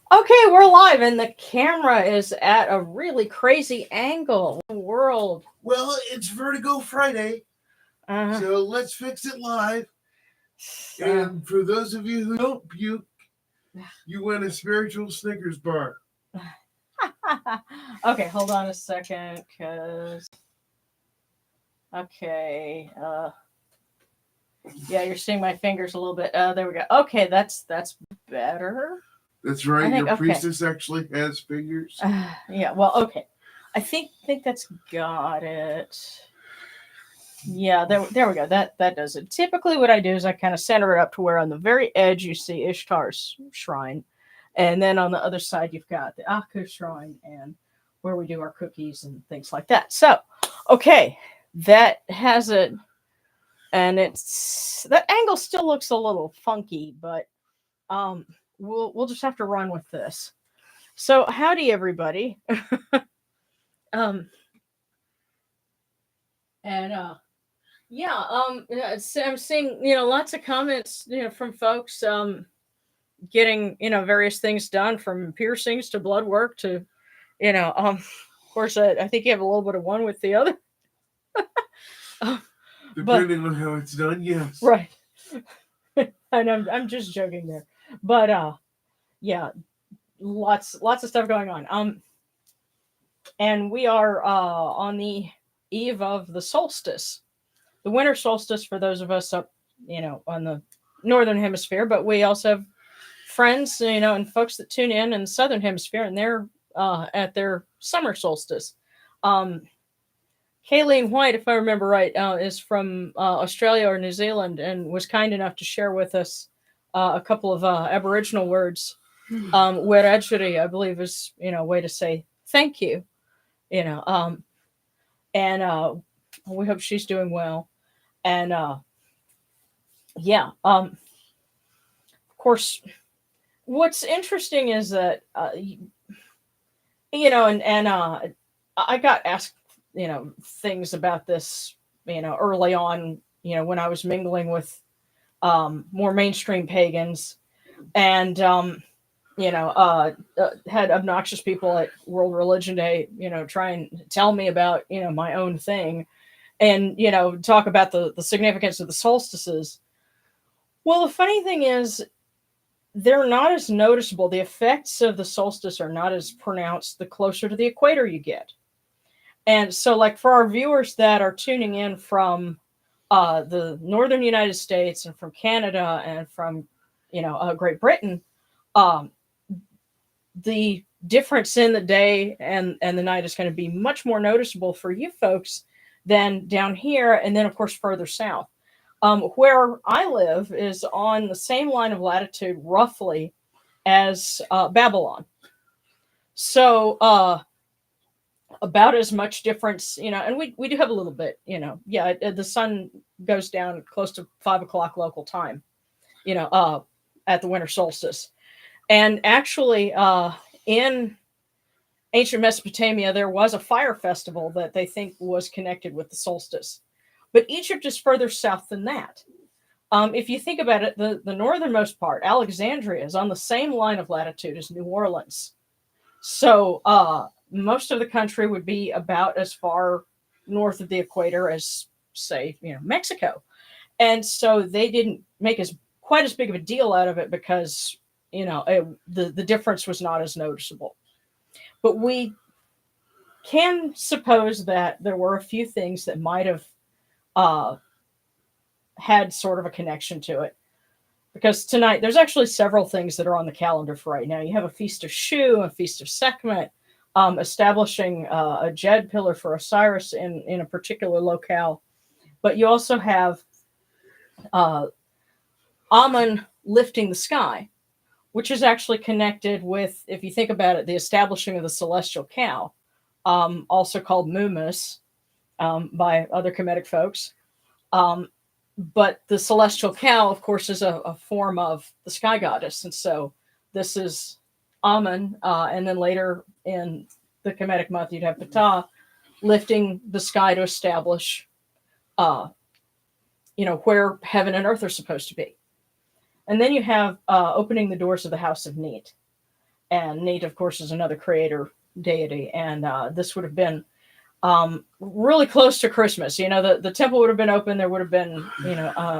Okay, we're live, and the camera is at a really crazy angle. World. Well, it's Vertigo Friday, Uh, so let's fix it live. uh, And for those of you who don't puke, you win a spiritual Snickers bar. okay, hold on a second, cause okay, yeah, you're seeing my fingers a little bit. There we go. Okay, that's better. That's I right, think your okay. priestess actually has fingers. Yeah, well, okay. I think that's got it. Yeah, there we go. That does it. Typically, what I do is I kind of center it up to where on the very edge you see Ishtar's shrine, and then on the other side you've got the Aku shrine and where we do our cookies and things like that. So, okay, that has it, and it's that angle still looks a little funky, but um, we'll just have to run with this. So, howdy everybody. um, and Yeah, yeah, I'm seeing, lots of comments, from folks getting, various things done from piercings to blood work to, of course, I think you have a little bit of one with the other. Uh, but Depending on how it's done, yes. right. And I'm just joking there. But yeah, lots of stuff going on. And we are on the eve of the solstice. The winter solstice for those of us up, on the northern hemisphere, but we also have friends, and folks that tune in the southern hemisphere, and they're at their summer solstice. Um, Kayleen White, if I remember right, is from Australia or New Zealand, and was kind enough to share with us a couple of Aboriginal words. Werajuri, I believe, is a way to say thank you. You know, and we hope she's doing well. And yeah, of course, what's interesting is that and I got asked things about this early on, when I was mingling with more mainstream pagans, and had obnoxious people at World Religion Day try and tell me about my own thing, and talk about the significance of the solstices. Well, the funny thing is, they're not as noticeable. The effects of the solstice are not as pronounced the closer to the equator you get. And so, like, for our viewers that are tuning in from the northern United States and from Canada and from, Great Britain, um, the difference in the day and the night is going to be much more noticeable for you folks than down here, and then, of course, further south. Where I live is on the same line of latitude, roughly, as Babylon. So, about as much difference, and we do have a little bit, yeah, the sun goes down close to 5 o'clock local time, at the winter solstice. And actually, in ancient Mesopotamia, there was a fire festival that they think was connected with the solstice. But Egypt is further south than that. If you think about it, the northernmost part, Alexandria, is on the same line of latitude as New Orleans. So most of the country would be about as far north of the equator as, say, Mexico. And so they didn't make as quite as big of a deal out of it because the difference was not as noticeable. But we can suppose that there were a few things that might have uh, had sort of a connection to it. Because tonight, there's actually several things that are on the calendar for right now. You have a Feast of Shu, a Feast of Sekhmet, establishing a Jed pillar for Osiris in a particular locale. But you also have uh, Amun lifting the sky, which is actually connected with, if you think about it, the establishing of the celestial cow, also called Mumus by other Kemetic folks. Um, but the celestial cow, of course, is a form of the sky goddess. And so this is Amun. And then later in the Kemetic month, you'd have Ptah lifting the sky to establish, uh, where heaven and earth are supposed to be. And then you have opening the doors of the House of Neith. and Neith, of course, is another creator deity. And this would have been really close to Christmas. The temple would have been open. There would have been,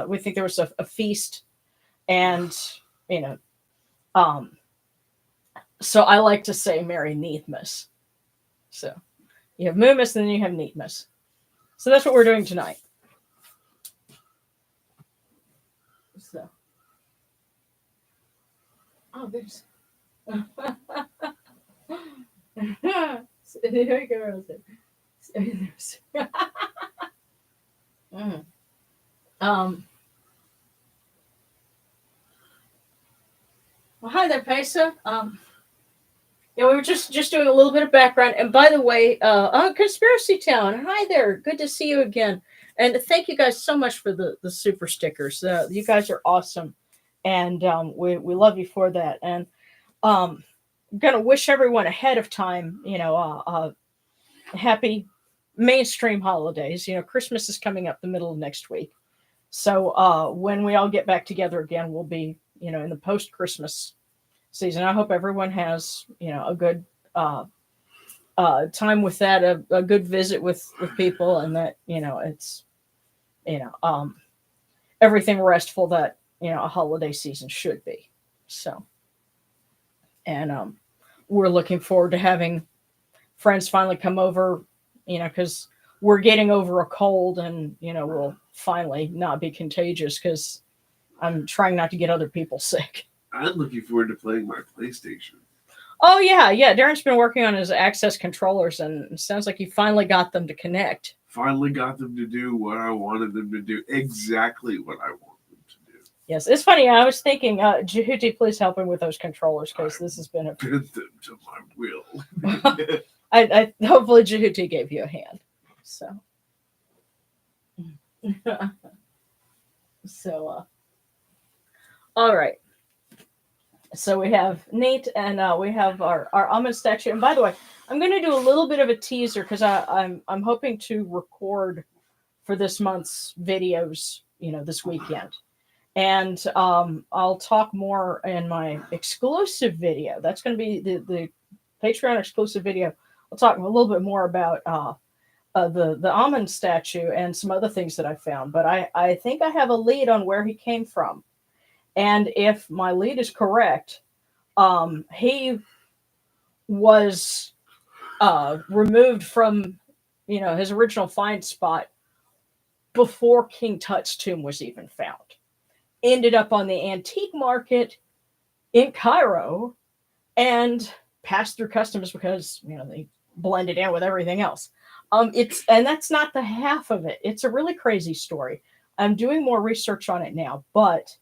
we think there was a feast, and you know, um, so I like to say Merry Neithmas. So you have Moomas, and then you have Neithmas. So that's what we're doing tonight. So, there's. Here you go. Mm. Well, hi there, Pesa. We were just doing a little bit of background. And by the way, Conspiracy Town, hi there. Good to see you again. And thank you guys so much for the super stickers. You guys are awesome, and we love you for that. And I'm gonna wish everyone ahead of time, happy mainstream holidays. Christmas is coming up the middle of next week, so when we all get back together again, we'll be in the post Christmas season. I hope everyone has a good time with that, a good visit with people, and that it's everything restful that a holiday season should be. So, and we're looking forward to having friends finally come over, because we're getting over a cold, and we'll finally not be contagious, because I'm trying not to get other people sick. I'm looking forward to playing my PlayStation. Oh yeah. Darren's been working on his access controllers, and it sounds like he finally got them to connect. Finally got them to do what I wanted them to do. Exactly what I want them to do. Yes, it's funny. I was thinking, Jehuti, please help him with those controllers, because this has been a bent them to my will. I hopefully Jehuti gave you a hand. So, all right. So we have Nate, and we have our Amun statue. And by the way, I'm going to do a little bit of a teaser, because I'm hoping to record for this month's videos, this weekend. And I'll talk more in my exclusive video. That's going to be the Patreon exclusive video. I'll talk a little bit more about the Amun statue and some other things that I found. But I think I have a lead on where he came from. And if my lead is correct, he was removed from, his original find spot before King Tut's tomb was even found. Ended up on the antique market in Cairo and passed through customs because, they blended in with everything else. And that's not the half of it. It's a really crazy story. I'm doing more research on it now, but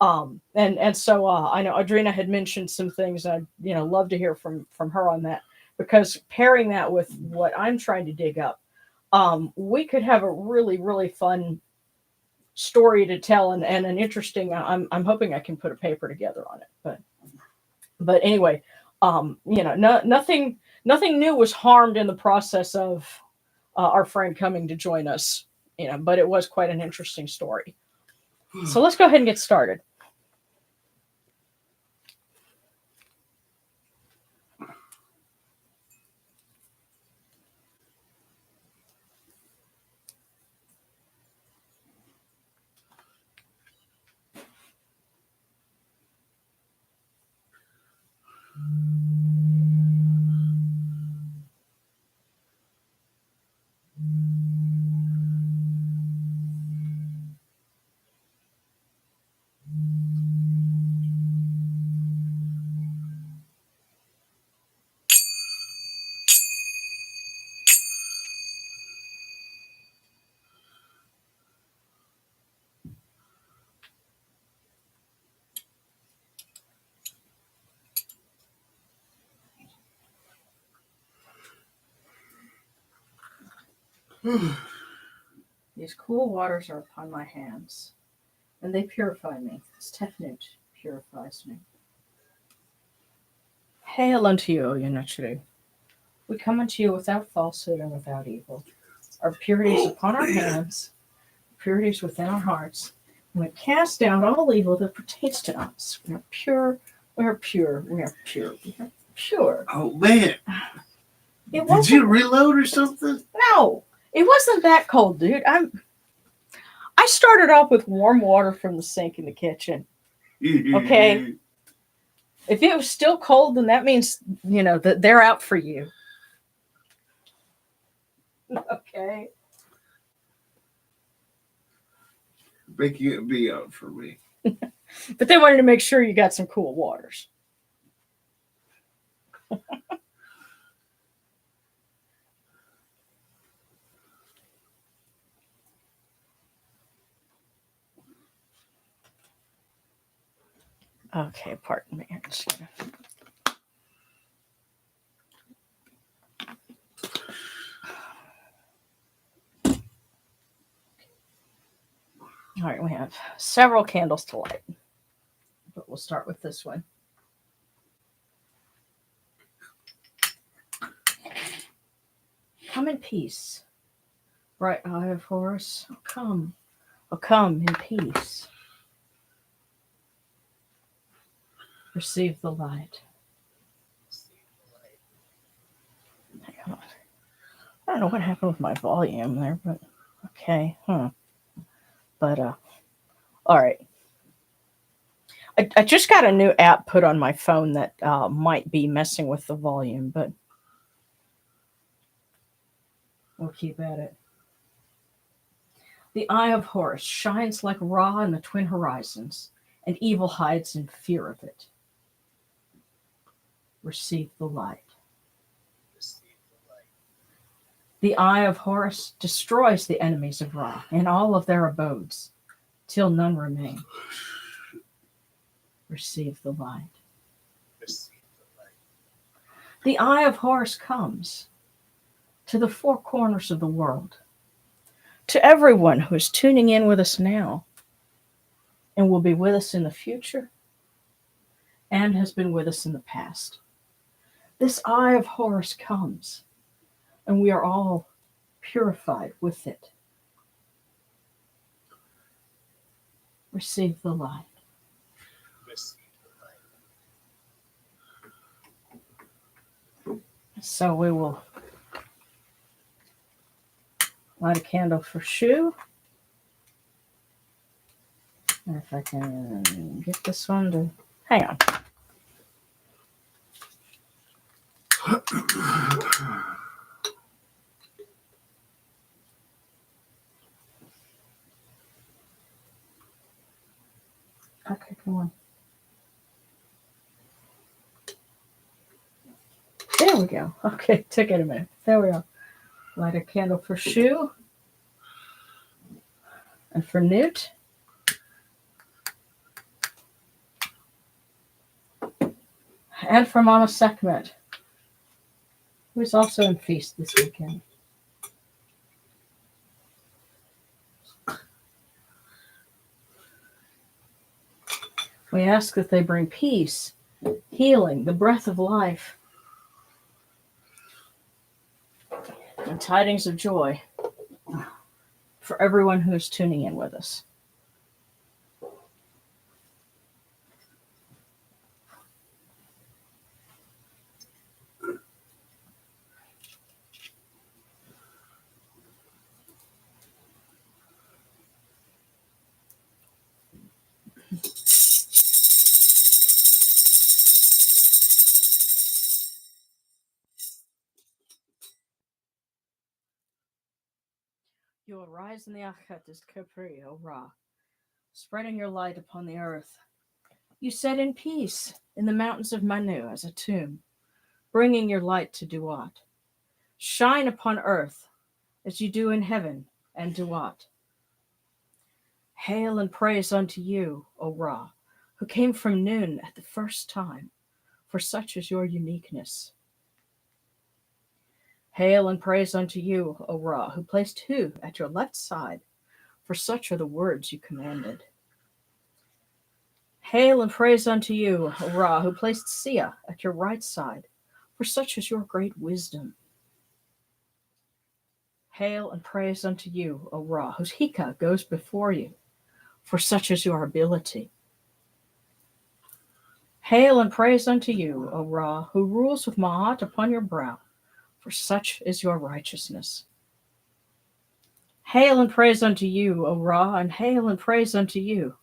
so I know Adrena had mentioned some things. I'd love to hear from her on that, because pairing that with what I'm trying to dig up, we could have a really, really fun story to tell, and an interesting. I'm hoping I can put a paper together on it, but anyway, nothing new was harmed in the process of our friend coming to join us, but it was quite an interesting story. So let's go ahead and get started. These cool waters are upon my hands, and they purify me. This Tefnut purifies me. Hail unto you, O Yonachru. We come unto you without falsehood and without evil. Our purity is upon our hands, purity is within our hearts, and we cast down all evil that pertains to us. We are pure, we are pure, we are pure, we are Sure. Oh man, It did wasn't. you reload or something? No, it wasn't that cold, dude. I started off with warm water from the sink in the kitchen. Okay. If it was still cold, then that means that they're out for you. Okay. Making it be out for me. But they wanted to make sure you got some cool waters. Okay, pardon me. I'm just gonna... All right, we have several candles to light, but we'll start with this one. Come in peace, bright eye of Horus. Come, come in peace. Receive the light. Hang on. I don't know what happened with my volume there, but okay, But all right. I just got a new app put on my phone that might be messing with the volume, but we'll keep at it. The eye of Horus shines like Ra in the twin horizons, and evil hides in fear of it. Receive the light. The eye of Horus destroys the enemies of Ra and all of their abodes, till none remain. Receive the light. The eye of Horus comes to the four corners of the world, to everyone who is tuning in with us now and will be with us in the future and has been with us in the past. This eye of Horus comes, and we are all purified with it. Receive the light. So we will light a candle for Shu. And if I can get this one to hang on. Okay, come on. There we go. Okay, took it a minute. There we go. Light a candle for Shu. And for Newt. And for Mama Sekhmet, who is also in feast this weekend. We ask that they bring peace, healing, the breath of life, and tidings of joy for everyone who is tuning in with us. You will rise in the Achat as Capri, O Ra, spreading your light upon the earth. You set in peace in the mountains of Manu as a tomb, bringing your light to Duat. Shine upon earth as you do in heaven and Duat. Hail and praise unto you, O Ra, who came from noon at the first time, for such is your uniqueness. Hail and praise unto you, O Ra, who placed Hu at your left side, for such are the words you commanded. Hail and praise unto you, O Ra, who placed Sia at your right side, for such is your great wisdom. Hail and praise unto you, O Ra, whose Hika goes before you, for such is your ability. Hail and praise unto you, O Ra, who rules with Ma'at upon your brow, for such is your righteousness. Hail and praise unto you, O Ra, and hail and praise unto you,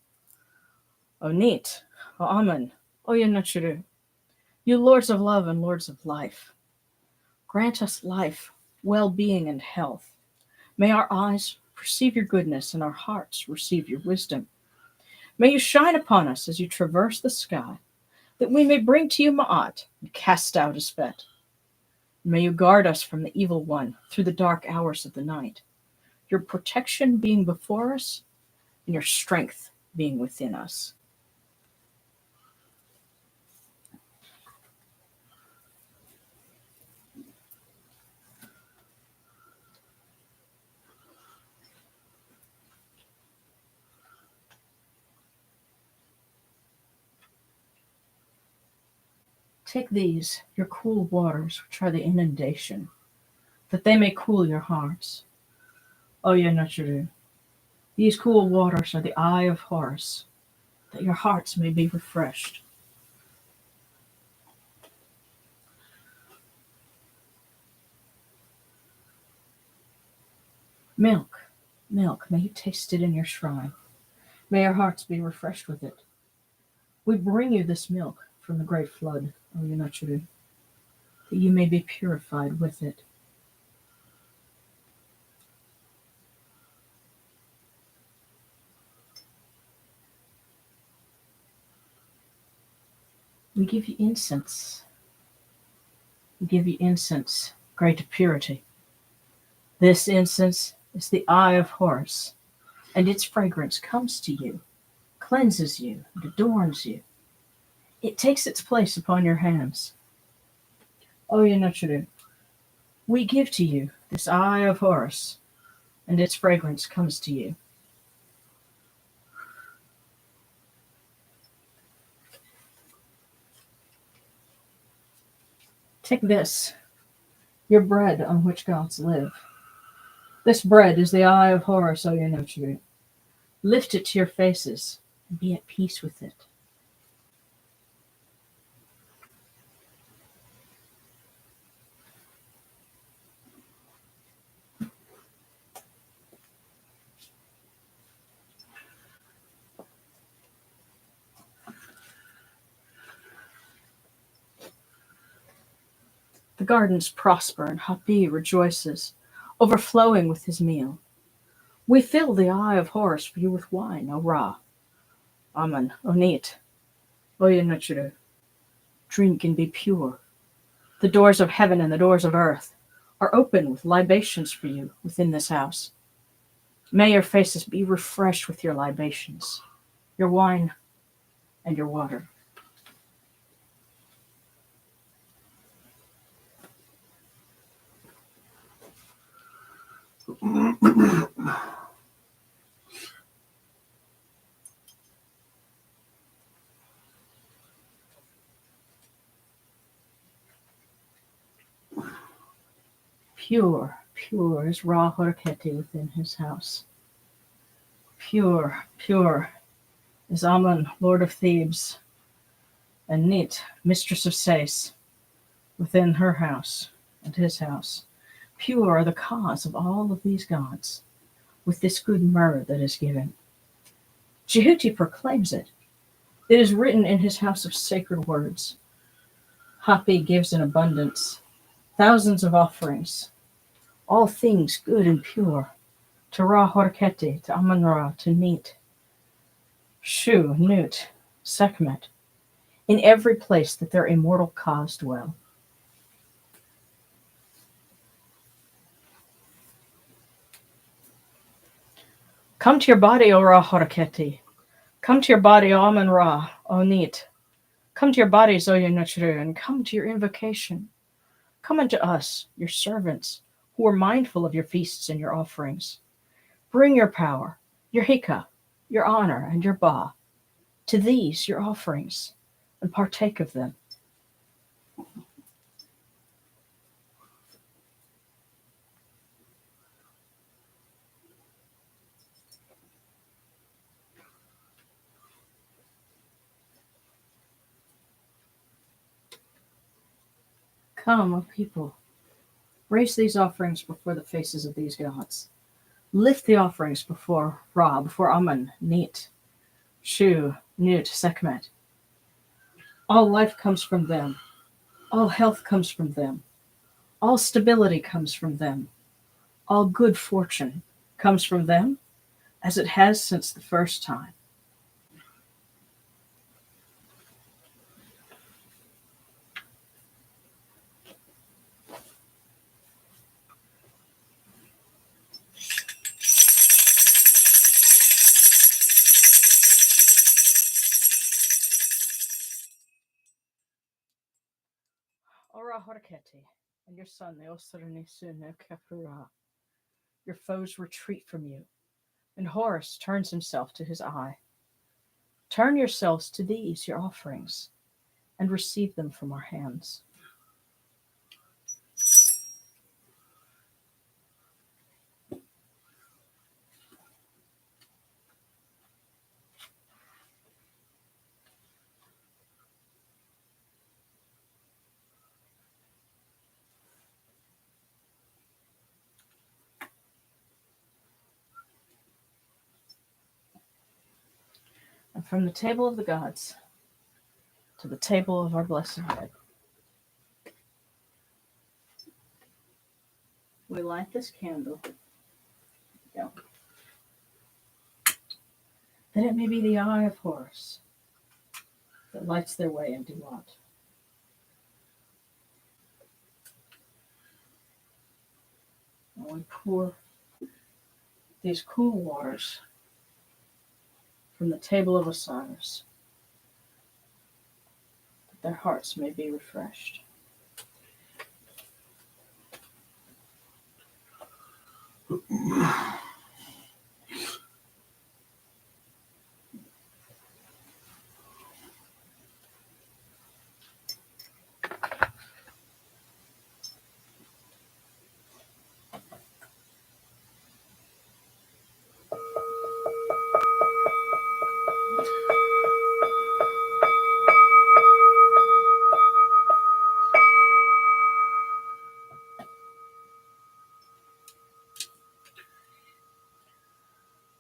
O Neith, O Amun, O Yanachuru, you lords of love and lords of life. Grant us life, well-being, and health. May our eyes perceive your goodness and our hearts receive your wisdom. May you shine upon us as you traverse the sky, that we may bring to you Ma'at and cast out Espet. May you guard us from the evil one through the dark hours of the night, your protection being before us and your strength being within us. Take these, your cool waters, which are the inundation, that they may cool your hearts. O Yanachuru, these cool waters are the eye of Horus, that your hearts may be refreshed. Milk, milk, may you taste it in your shrine. May your hearts be refreshed with it. We bring you this milk from the great flood, O Yanachuru, that you may be purified with it. We give you incense. We give you incense, great purity. This incense is the eye of Horus, and its fragrance comes to you, cleanses you, and adorns you. It takes its place upon your hands. O Yanachuru, we give to you this eye of Horus, and its fragrance comes to you. Take this, your bread on which gods live. This bread is the eye of Horus, O Yanachuru. Lift it to your faces and be at peace with it. The gardens prosper and Hapi rejoices, overflowing with his meal. We fill the eye of Horus for you with wine, O Ra, Amun, O Neith, O Yanachuru. Drink and be pure. The doors of heaven and the doors of earth are open with libations for you within this house. May your faces be refreshed with your libations, your wine, and your water. Pure, pure is Ra Horeketi within his house. Pure, pure is Amun, Lord of Thebes, and Neith, Mistress of Sais, within her house and his house. Pure are the cause of all of these gods, with this good myrrh that is given. Jehuti proclaims it. It is written in his house of sacred words. Hapi gives in abundance, thousands of offerings, all things good and pure, to Ra Horeketi, to Amun Ra, to Neith, Shu, Nut, Sekhmet, in every place that their immortal cause dwell. Come to your body, O Ra Horeketi. Come to your body, O Amun Ra, O Neith. Come to your bodies, O Yanachuru, and come to your invocation. Come unto us, your servants, who are mindful of your feasts and your offerings. Bring your power, your hika, your honor, and your ba, to these your offerings, and partake of them. Come, O people, raise these offerings before the faces of these gods. Lift the offerings before Ra, before Amun, Neith, Shu, Nut, Sekhmet. All life comes from them. All health comes from them. All stability comes from them. All good fortune comes from them, as it has since the first time. Ora Horketi, and your son, the Osiranisu no Kepura. Your foes retreat from you, and Horus turns himself to his eye. Turn yourselves to these, your offerings, and receive them from our hands. And from the table of the gods to the table of our blessed dead, we light this candle, that it may be the eye of Horus that lights their way into Lot. And we pour these cool waters from the table of Osiris, that their hearts may be refreshed.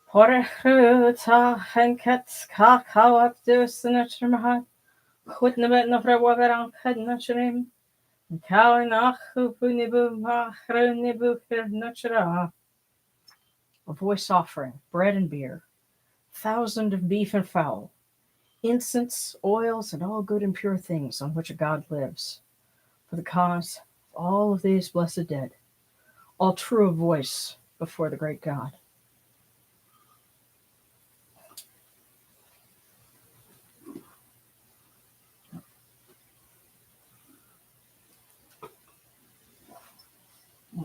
Porechruta henkets kakao dus naturmahat, goednebet nog rewaveran kednachrim, kalinach upunibu machrunibu natural. A voice offering, bread and beer, 1,000 of beef and fowl, incense, oils, and all good and pure things on which a god lives, for the cause of all of these blessed dead, all true of voice before the great God.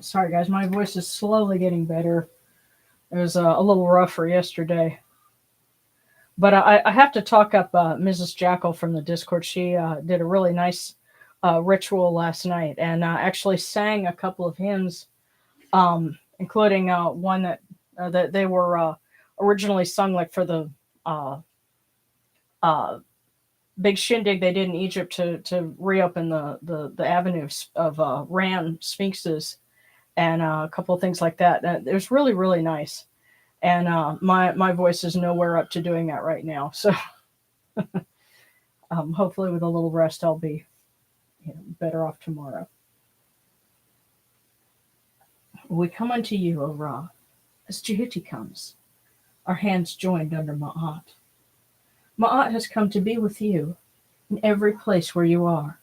Sorry, guys, my voice is slowly getting better. It was a little rougher yesterday. But I have to talk up Mrs. Jackal from the Discord. She did a really nice ritual last night and actually sang a couple of hymns, including one that they were originally sung like for the big shindig they did in Egypt to reopen the avenue of Ram sphinxes and a couple of things like that. It was really, really nice. And my voice is nowhere up to doing that right now. So hopefully with a little rest, I'll be better off tomorrow. We come unto you, O Ra, as Jehiti comes, our hands joined under Ma'at. Ma'at has come to be with you in every place where you are.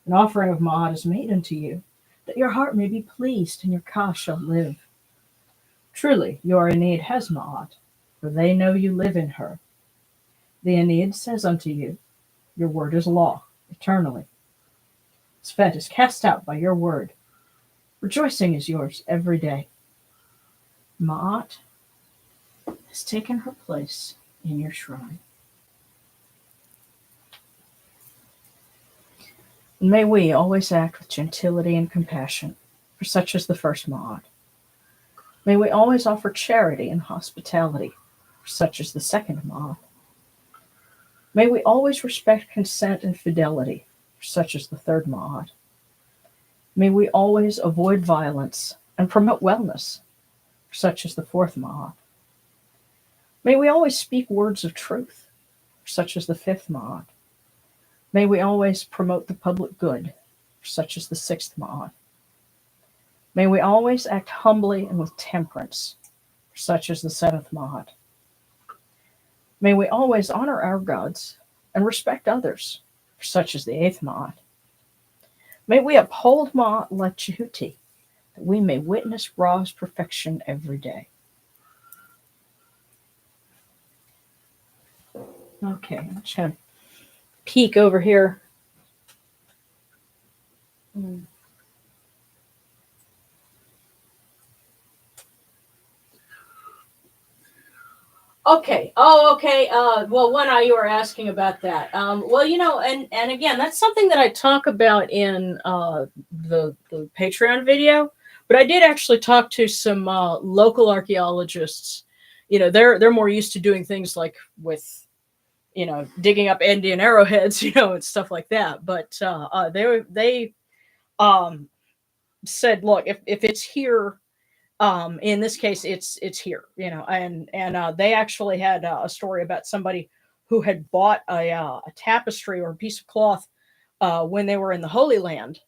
An offering of Ma'at is made unto you, that your heart may be pleased and your ka shall live. Truly, your Aeneid has Ma'at, for they know you live in her. The Aeneid says unto you, your word is law, eternally. Svet is cast out by your word. Rejoicing is yours every day. Ma'at has taken her place in your shrine. And may we always act with gentility and compassion, for such is the first Ma'at. May we always offer charity and hospitality, for such is the second Ma'at. May we always respect consent and fidelity, for such is the third Ma'at. May we always avoid violence and promote wellness, such as the fourth Mahat. May we always speak words of truth, such as the fifth Mahat. May we always promote the public good, such as the sixth Mahat. May we always act humbly and with temperance, such as the seventh Mahat. May we always honor our gods and respect others, such as the eighth Mahat. May we uphold Mahat Lachuti, that we may witness Ra's perfection every day. Okay, I'm just going to peek over here. Okay. Oh, okay. Well, one eye you were asking about that. Well, and again, that's something that I talk about in the Patreon video. But I did actually talk to some local archaeologists. They're more used to doing things like with digging up Indian arrowheads, and stuff like that. But they said, look, if it's here. In this case, it's here, and they actually had a story about somebody who had bought a tapestry or a piece of cloth when they were in the Holy Land,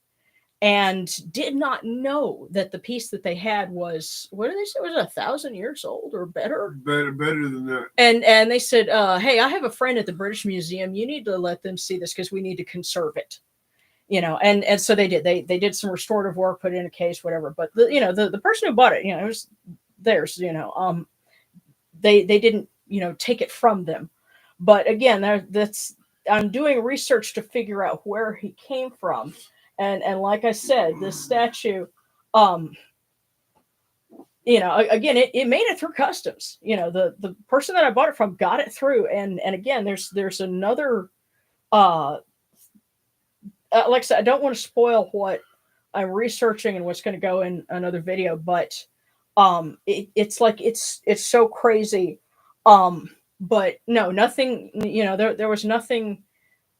and did not know that the piece that they had was, what did they say, was 1,000 years old or better? Better than that. And they said, hey, I have a friend at the British Museum. You need to let them see this because we need to conserve it. And so they did. They did some restorative work, put it in a case, whatever. But the person who bought it, it was theirs. They didn't take it from them. But again, I'm doing research to figure out where he came from, and like I said, this statue, again, it made it through customs. The person that I bought it from got it through, and again, there's another. Like I said, I don't want to spoil what I'm researching and what's going to go in another video, but it's like it's so crazy. But no, nothing. There was nothing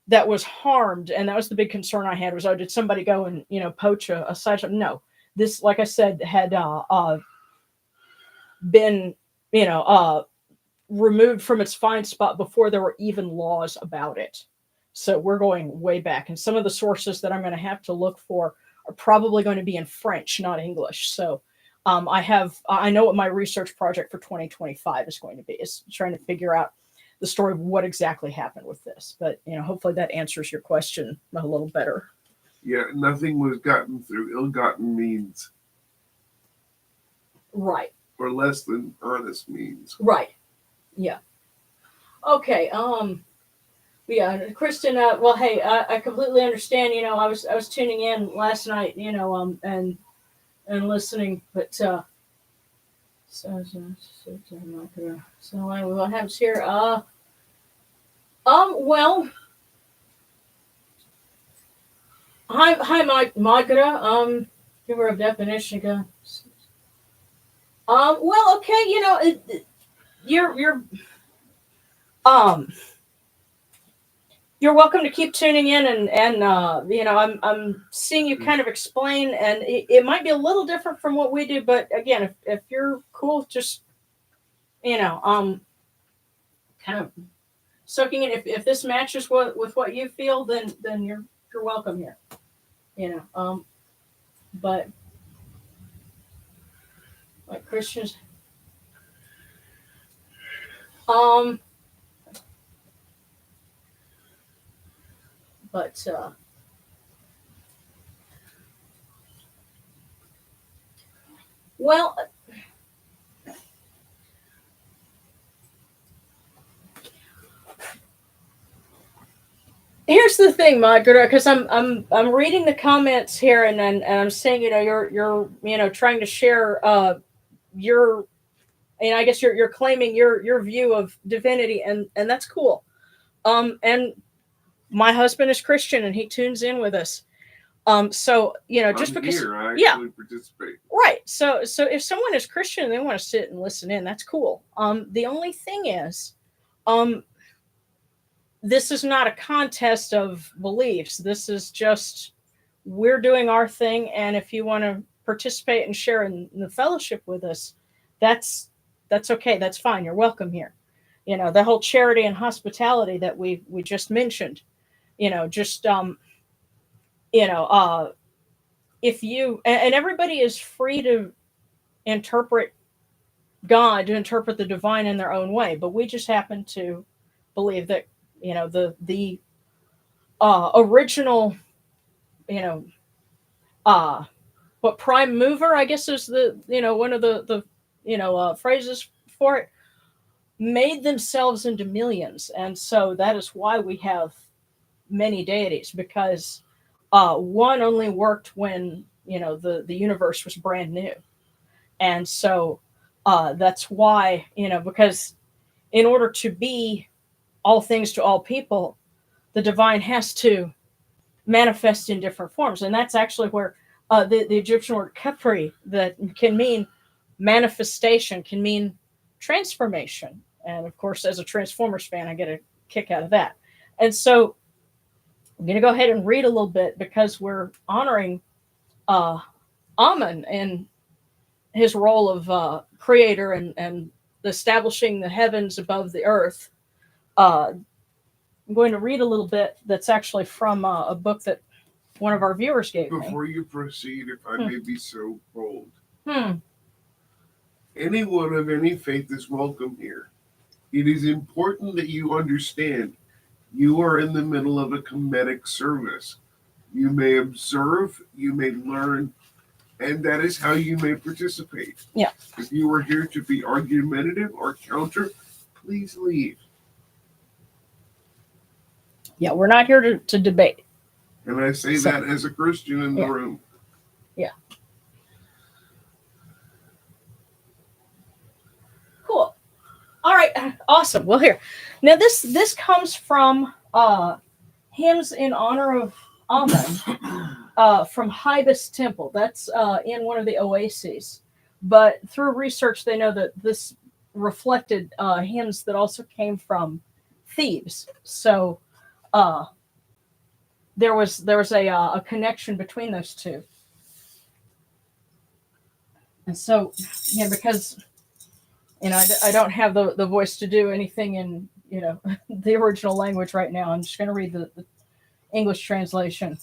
that was harmed, and that was the big concern I had. Was, did somebody go and poach a side shot? No, this, like I said, had been removed from its fine spot before there were even laws about it. So we're going way back. And some of the sources that I'm going to have to look for are probably going to be in French, not English. So I know what my research project for 2025 is going to be, is trying to figure out the story of what exactly happened with this. But, hopefully that answers your question a little better. Yeah, nothing was gotten through ill-gotten means. Right. Or less than honest means. Right. Yeah. Okay. Yeah, Kristen. Well, hey, I completely understand. I was tuning in last night. And listening, but so what happens here? Well, hi, Magda. Give her a definition again. Well, okay. You're you're welcome to keep tuning in, and I'm seeing you kind of explain, and it might be a little different from what we do, but again, if you're cool, just kind of soaking in. If this matches with what you feel, then you're welcome here. But like Christians, but well, here's the thing, Margaret, because I'm reading the comments here, and I'm saying you're trying to share your, and I guess you're claiming your view of divinity, and that's cool. And my husband is Christian, and he tunes in with us. So just because I actually participate. Right. So if someone is Christian and they want to sit and listen in, that's cool. The only thing is, this is not a contest of beliefs. This is just we're doing our thing, and if you want to participate and share in the fellowship with us, that's that's okay. That's fine. You're welcome here. The whole charity and hospitality that we just mentioned. Just you know, if you and everybody is free to interpret God, to interpret the divine in their own way, but we just happen to believe that the original, you know uh what prime mover, I guess, is the one of the phrases for it, made themselves into millions. And so that is why we have many deities, because one only worked when the universe was brand new. And so that's why, because in order to be all things to all people, the divine has to manifest in different forms. And that's actually where the Egyptian word Khepri, that can mean manifestation, can mean transformation. And of course, as a Transformers fan, I get a kick out of that. And so I'm going to go ahead and read a little bit, because we're honoring uh, Amun and his role of creator, and establishing the heavens above the earth. I'm going to read a little bit that's actually from a book that one of our viewers gave me. Before you proceed, if I may be so bold, Hmm. anyone of any faith is welcome here. It is important that you understand you are in the middle of a Kemetic service. You may observe, you may learn, and that is how you may participate. Yeah. If you are here to be argumentative or counter, please leave. Yeah, we're not here to debate. And I say that as a Christian in the room. Yeah. Cool. All right. Awesome. Well, here. Now, this comes from hymns in honor of Amun from Hybis Temple. That's in one of the oases. But through research, they know that this reflected hymns that also came from Thebes. So there was a connection between those two. And so, because I don't have the voice to do anything in the original language right now. I'm just going to read the English translation.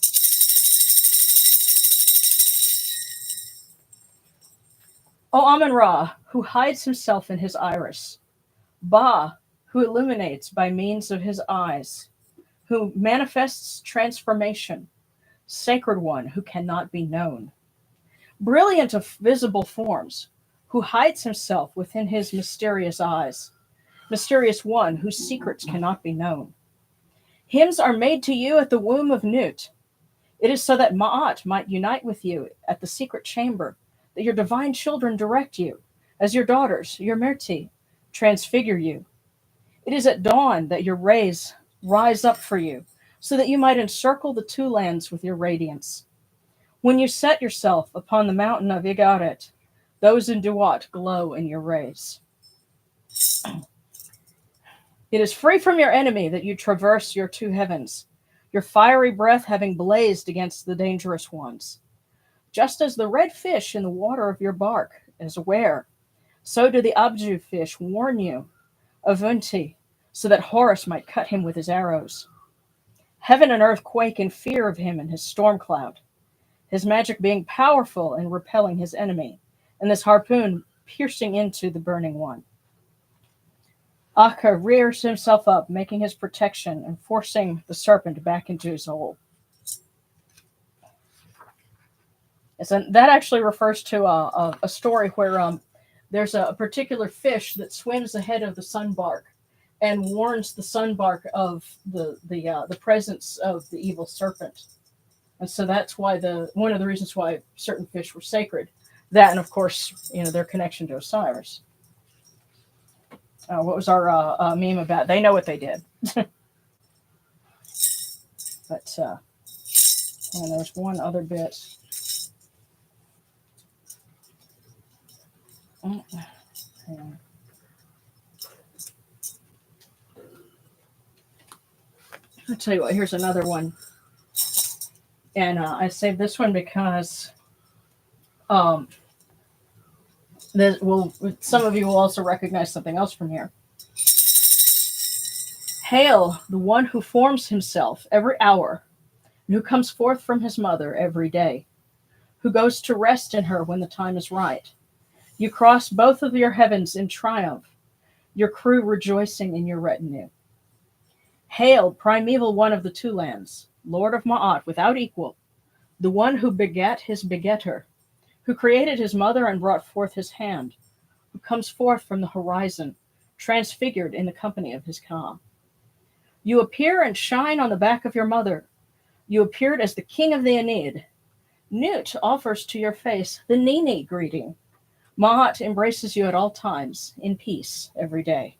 O Amun Ra, who hides himself in his iris, Ba, who illuminates by means of his eyes, who manifests transformation, sacred one who cannot be known, brilliant of visible forms, who hides himself within his mysterious eyes, mysterious one whose secrets cannot be known. Hymns are made to you at the womb of Nut. It is so that Ma'at might unite with you at the secret chamber, that your divine children direct you, as your daughters, your Merti, transfigure you. It is at dawn that your rays rise up for you, so that you might encircle the two lands with your radiance. When you set yourself upon the mountain of Igaret, those in Duat glow in your rays. It is free from your enemy that you traverse your two heavens, your fiery breath having blazed against the dangerous ones. Just as the red fish in the water of your bark is aware, so do the Abju fish warn you of Unti, so that Horus might cut him with his arrows. Heaven and earth quake in fear of him and his storm cloud, his magic being powerful in repelling his enemy, and this harpoon piercing into the burning one. Akka rears himself up, making his protection and forcing the serpent back into his hole. So that actually refers to a story where there's a particular fish that swims ahead of the sunbark and warns the sunbark of the presence of the evil serpent. And so that's why one of the reasons why certain fish were sacred. That, and of course, their connection to Osiris. What was our meme about? They know what they did. But and there's one other bit. I'll tell you what, here's another one. And I saved this one because um, some of you will also recognize something else from here. Hail, the one who forms himself every hour, and who comes forth from his mother every day, who goes to rest in her when the time is right. You cross both of your heavens in triumph, your crew rejoicing in your retinue. Hail, primeval one of the two lands, Lord of Ma'at without equal, the one who begat his begetter, who created his mother and brought forth his hand, who comes forth from the horizon, transfigured in the company of his Ka. You appear and shine on the back of your mother. You appeared as the king of the Aeneid. Nut offers to your face the Nini greeting. Ma'at embraces you at all times, in peace, every day.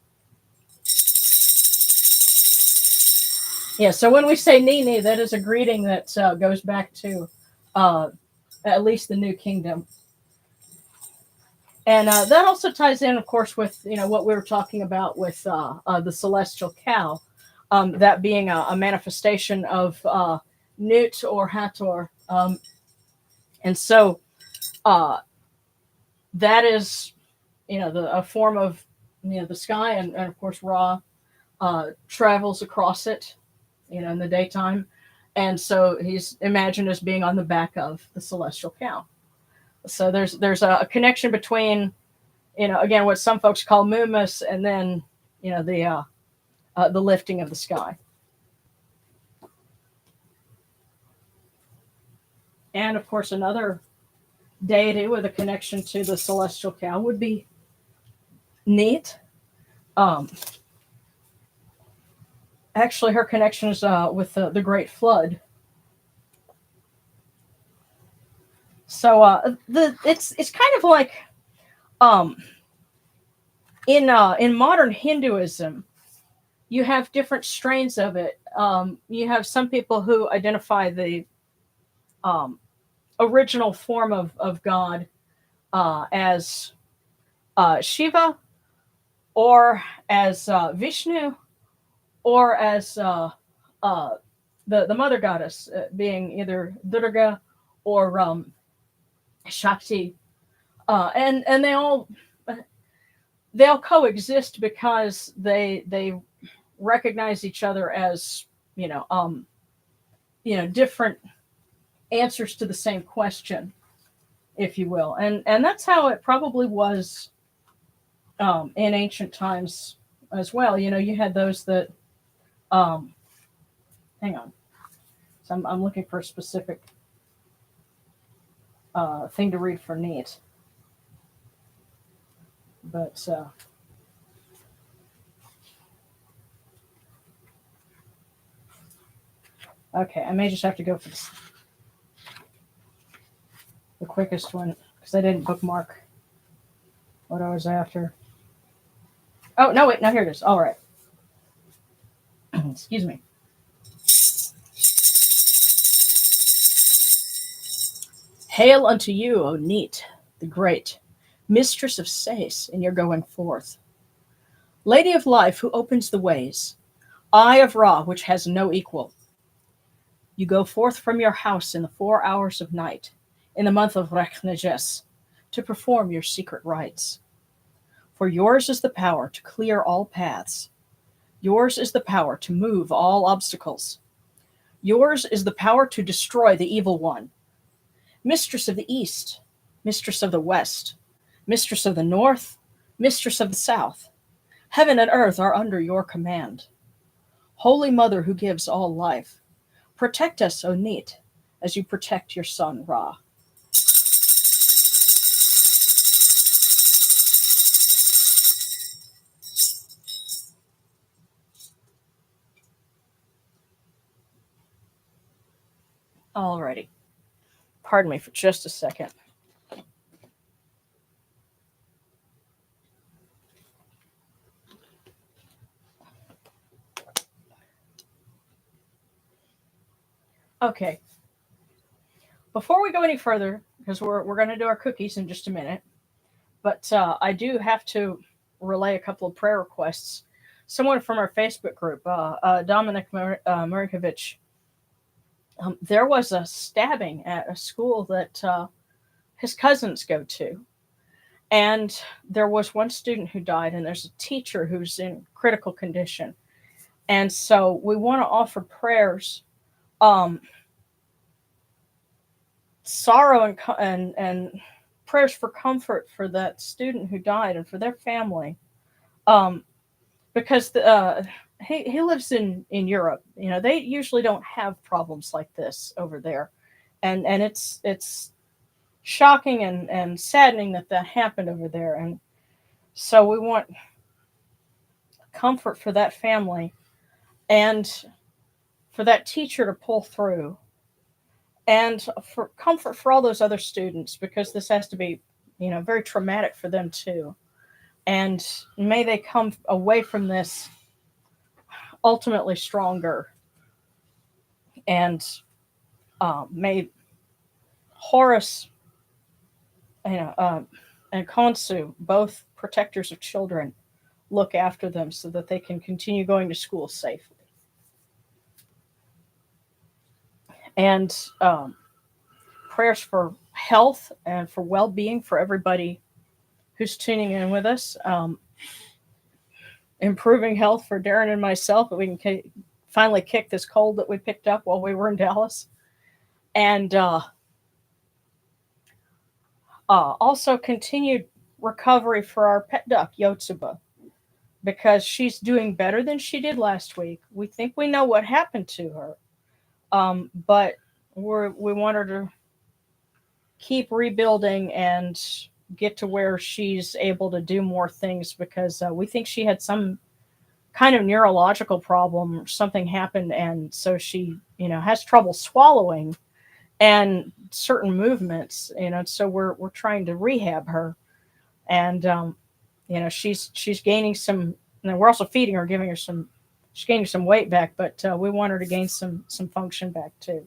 Yeah, so when we say Nini, that is a greeting that goes back to at least the New Kingdom. And that also ties in, of course, with what we were talking about with the celestial cow, that being a manifestation of Nut or Hathor. And so that is, a form of, the sky, and of course Ra travels across it, in the daytime, and so he's imagined as being on the back of the celestial cow. So there's a connection between, again, what some folks call Mumus, and then the lifting of the sky. And of course, another deity with a connection to the celestial cow would be Neith. Actually, her connection is with the Great Flood. So it's kind of like in modern Hinduism, you have different strains of it. You have some people who identify the original form of God as Shiva, or as Vishnu, or as the mother goddess, being either Durga or Shakti, and they all coexist because they recognize each other as different answers to the same question, if you will, and that's how it probably was in ancient times as well. You had those that hang on. So I'm looking for a specific thing to read for Neith. But okay, I may just have to go for the quickest one because I didn't bookmark what I was after. Oh, no, wait, no, here it is. All right. Excuse me. Hail unto you, O Neith, the great, mistress of Sais in your going forth. Lady of life who opens the ways, eye of Ra which has no equal. You go forth from your house in the 4 hours of night, in the month of Rechneges, to perform your secret rites. For yours is the power to clear all paths. Yours is the power to move all obstacles. Yours is the power to destroy the evil one. Mistress of the East, mistress of the West, mistress of the North, mistress of the South. Heaven and earth are under your command. Holy Mother who gives all life, protect us, O Neith, as you protect your son Ra. Alrighty. Pardon me for just a second. Okay. Before we go any further, because we're going to do our cookies in just a minute, but I do have to relay a couple of prayer requests. Someone from our Facebook group, Dominic Marikovic, there was a stabbing at a school that his cousins go to. And there was one student who died, and there's a teacher who's in critical condition. And so we want to offer prayers, um, sorrow and prayers for comfort for that student who died and for their family, um, because he lives in Europe. You know, they usually don't have problems like this over there, and it's shocking and saddening that that happened over there. And so we want comfort for that family and for that teacher to pull through, and for comfort for all those other students, because this has to be, you know, very traumatic for them too. And may they come away from this ultimately stronger. And may Horus, you know, and Khonsu, both protectors of children, look after them so that they can continue going to school safely. And prayers for health and for well-being for everybody who's tuning in with us. Improving health for Darren and myself, that we can finally kick this cold that we picked up while we were in Dallas. And also continued recovery for our pet duck, Yotsuba, because she's doing better than she did last week. We think we know what happened to her, but we want her to keep rebuilding and get to where she's able to do more things, because we think she had some kind of neurological problem or something happened, and so she, you know, has trouble swallowing and certain movements, you know. So we're trying to rehab her. And you know, she's gaining some, and we're also feeding her, giving her some, she's gaining some weight back, but we want her to gain some function back too,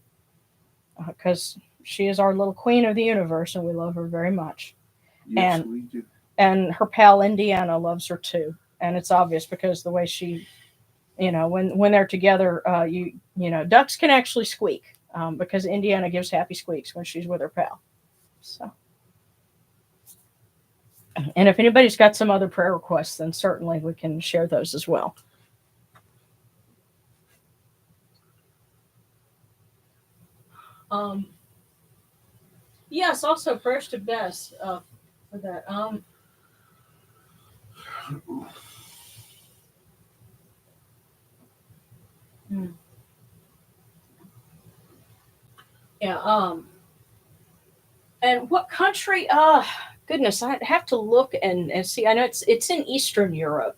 because she is our little queen of the universe and we love her very much. Yes, and we do. and her pal Indiana loves her too, and it's obvious because the way she, you know, when they're together, you know, ducks can actually squeak, because Indiana gives happy squeaks when she's with her pal. So, and if anybody's got some other prayer requests, then certainly we can share those as well. Um, yes, also prayers to Bess, for that. Hmm. Yeah. And what country? Goodness, I have to look and see. I know it's in Eastern Europe.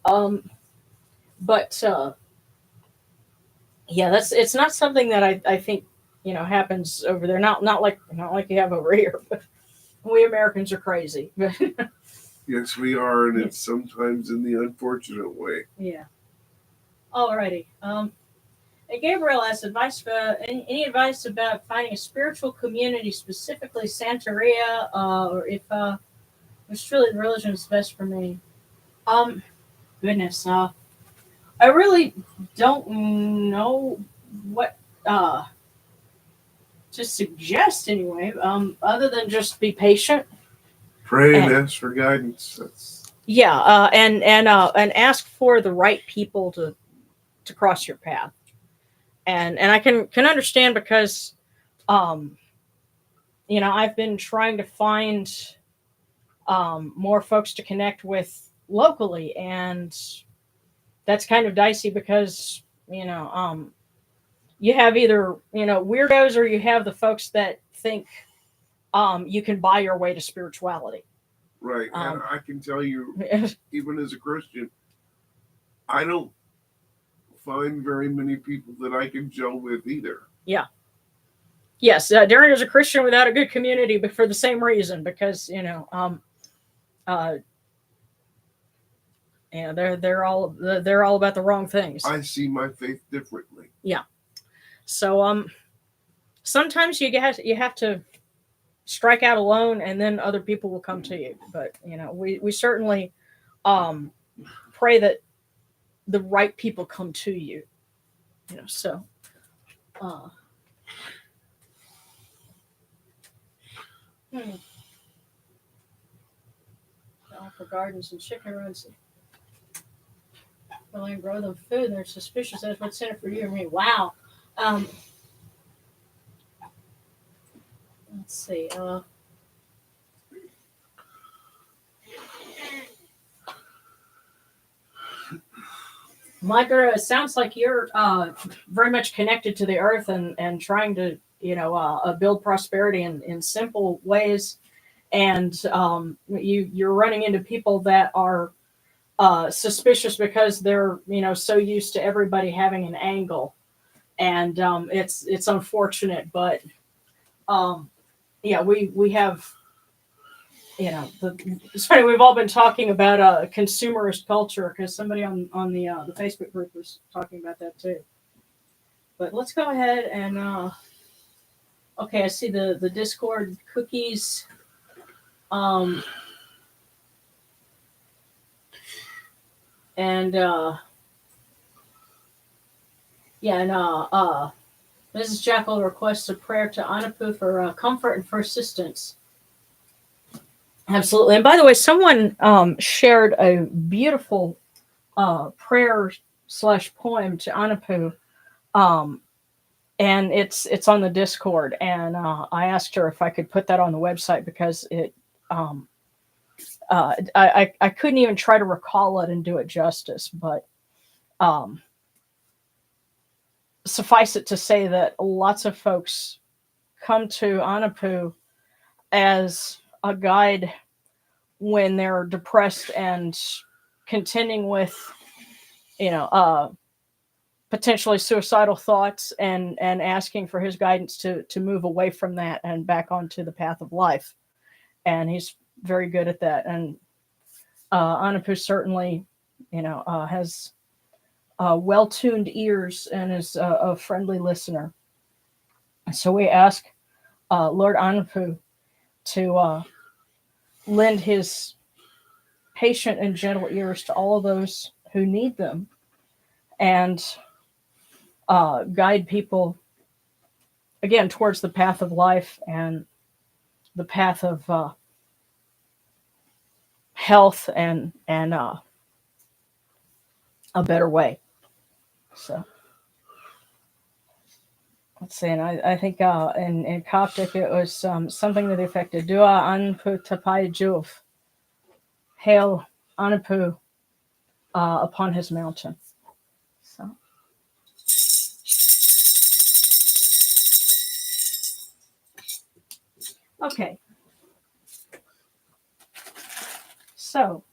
Um, but yeah, that's, it's not something that I think, you know, happens over there. Not like you have over here. But we Americans are crazy. Yes, we are, and it's sometimes in the unfortunate way. Yeah. Alrighty. And Gabriel asked advice. Any advice about finding a spiritual community, specifically Santeria, or if which truly the religion is best for me. Um, Goodness. I really don't know what to suggest anyway. Other than just be patient. Pray and And ask for guidance. That's yeah, and ask for the right people to cross your path. And I can understand, because um you know, I've been trying to find more folks to connect with locally, and that's kind of dicey because, you know, you have either, you know, weirdos, or you have the folks that think you can buy your way to spirituality. right. And Um, I can tell you, even as a Christian, I don't find very many people that I can gel with either. yeah. Yes, Darren is a Christian without a good community, but for the same reason, because, you know, uh, yeah, they're all about the wrong things. I see my faith differently. Yeah. So sometimes you have to strike out alone, and then other people will come to you. But, you know, we certainly um pray that the right people come to you. You know, so uh Hmm. All for gardens and chicken runs. Well, and grow them food, and they're suspicious. That's what's in it for you and me. Wow. Um, let's see. Micah, it sounds like you're very much connected to the earth and trying to, build prosperity in simple ways. And you're running into people that are suspicious because they're, so used to everybody having an angle. And it's unfortunate, but yeah, we have, it's funny. We've all been talking about consumerist culture because somebody on the Facebook group was talking about that too. But let's go ahead and okay, I see the Discord cookies. Um, and yeah, and Mrs. Jackal requests a prayer to Anapu for comfort and for assistance. Absolutely. And by the way, someone shared a beautiful prayer slash poem to Anapu. Um, and it's on the Discord. And I asked her if I could put that on the website because it I couldn't even try to recall it and do it justice. But um, suffice it to say that lots of folks come to Anapu as a guide when they're depressed and contending with, potentially suicidal thoughts and asking for his guidance to move away from that and back onto the path of life. And he's very good at that. And Anapu certainly, has well-tuned ears and is a friendly listener. So we ask Lord Anapu to lend his patient and gentle ears to all of those who need them and guide people again towards the path of life and the path of health and a better way. So let's see, and I think in Coptic it was something to the effect of Dua Anpu Tapai Juv, hail Anapu upon his mountain. So okay, so